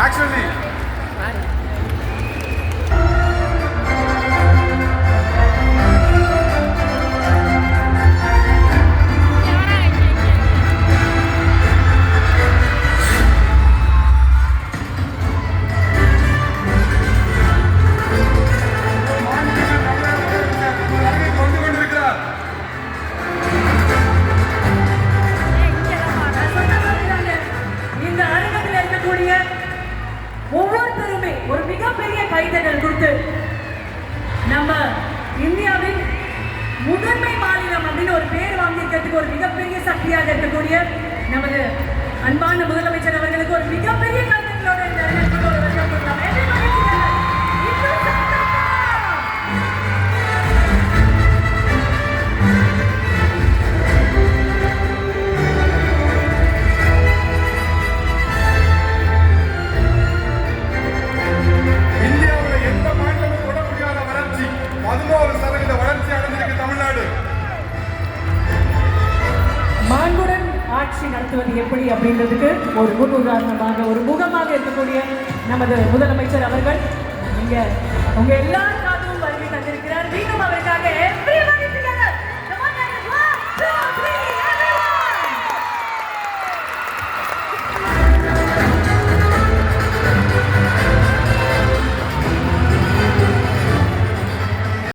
Actually, ஒவ்வொருத்தருமே ஒரு மிகப்பெரிய கைதட்டல் கொடுத்து நம்ம இந்தியாவின் முதன்மை மாநிலம் அப்படின்னு ஒரு பேர் வாங்கிக்கிறதுக்கு ஒரு மிகப்பெரிய சக்தியாக இருக்கக்கூடிய நமது அன்பான முதலமைச்சர் அவர்களுக்கு ஒரு மிகப்பெரிய கைதட்டலோட இந்த இடத்துக்கு ஒரு வருஷம் கொடுக்கலாம். மாண்புடன் ஆட்சி நடத்துவது எப்படி அப்படின்றதுக்கு ஒரு முன் உதாரணமாக ஒரு முகமாக இருக்கக்கூடிய நமது முதலமைச்சர் அவர்கள் உங்க எல்லாரும்